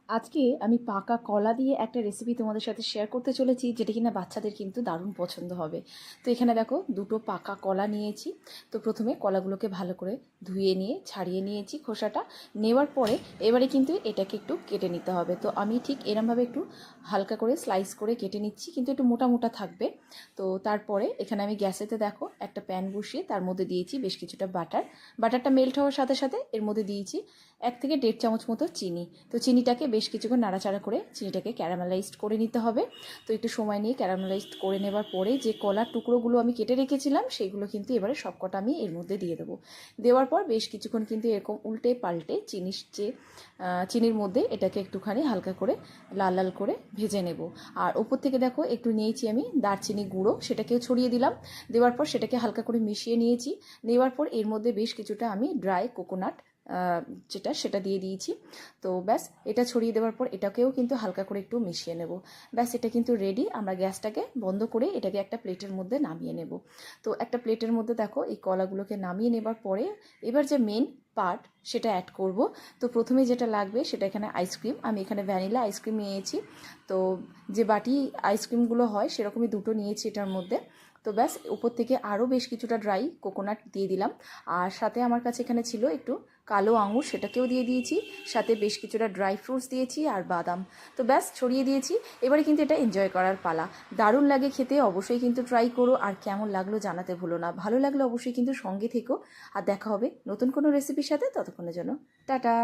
আজকে আমি পাকা কলা দিয়ে একটা রেসিপি তোমাদের সাথে শেয়ার করতে চলেছি, যেটা কিনা বাচ্চাদের কিন্তু দারুণ পছন্দ হবে। তো এখানে দেখো দুটো পাকা কলা নিয়েছি। তো প্রথমে কলাগুলোকে ভালো করে ধুয়ে নিয়ে ছাড়িয়ে নিয়েছি খোসাটা। নেওয়ার পরে এবারে কিন্তু এটাকে একটু কেটে নিতে হবে। তো আমি ঠিক এরমভাবে একটু হালকা করে স্লাইস করে কেটে নিচ্ছি, কিন্তু একটু মোটা মোটা থাকবে। তো তারপরে এখানে আমি গ্যাসেতে দেখো একটা প্যান বসিয়ে তার মধ্যে দিয়েছি বেশ কিছুটা বাটারটা মেল্ট হওয়ার সাথে সাথে এর মধ্যে দিয়েছি 1 থেকে 1.5 চামচ মতো চিনি। তো চিনিটাকে বেশ কিছুক্ষণ নাড়াচাড়া করে চিনিটাকে ক্যারামেলাইজড করে নিতে হবে। তো একটু সময় নিয়ে ক্যারামেলাইজড করে নেবার পরে যে কলার টুকরোগুলো আমি কেটে রেখেছিলাম সেইগুলো কিন্তু এবারে সবকটা আমি এর মধ্যে দিয়ে দেবো। দেওয়ার পর বেশ কিছুক্ষণ কিন্তু এরকম উল্টে পাল্টে চিনির মধ্যে এটাকে একটুখানি হালকা করে লাল লাল করে ভেজে নেব। আর ওপর থেকে দেখো একটু নিয়েছি আমি দারচিনি গুঁড়ো, সেটাকেও ছড়িয়ে দিলাম। দেওয়ার পর সেটাকে হালকা করে মিশিয়ে নিয়েছি। নেওয়ার পর এর মধ্যে বেশ কিছুটা আমি ড্রাই কোকোনাট সেটা দিয়ে দিয়েছি। তো ব্যাস, এটা ছড়িয়ে দেওয়ার পর এটাকেও কিন্তু হালকা করে একটু মিশিয়ে নেব। ব্যাস, এটা কিন্তু রেডি। আমরা গ্যাসটাকে বন্ধ করে এটাকে একটা প্লেটের মধ্যে নামিয়ে নেব। তো একটা প্লেটের মধ্যে দেখো এই কলাগুলোকে নামিয়ে নেবার পরে এবার যে মেন পার্ট সেটা অ্যাড করব। তো প্রথমে যেটা লাগবে সেটা এখানে আইসক্রিম। আমি এখানে ভ্যানিলা আইসক্রিম নিয়েছি। তো যে বাটি আইসক্রিমগুলো হয় সেরকমই দুটো নিয়েছি এটার মধ্যে। তো ব্যাস, উপর থেকে আরও বেশ কিছুটা ড্রাই কোকোনাট দিয়ে দিলাম। আর সাথে আমার কাছে এখানে ছিল একটু কালো আঙুর, সেটাকেও দিয়ে দিয়েছি। সাথে বেশ কিছুটা ড্রাই ফ্রুটস দিয়েছি আর বাদাম। তো ব্যাস, ছড়িয়ে দিয়েছি। এবারে কিন্তু এটা এনজয় করার পালা। দারুণ লাগে খেতে, অবশ্যই কিন্তু ট্রাই করো। আর কেমন লাগলো জানাতে ভুলো না। ভালো লাগলে অবশ্যই কিন্তু সঙ্গে থেকো। আর দেখা হবে নতুন কোনো রেসিপির সাথে। ততক্ষণের জন্য টাটা।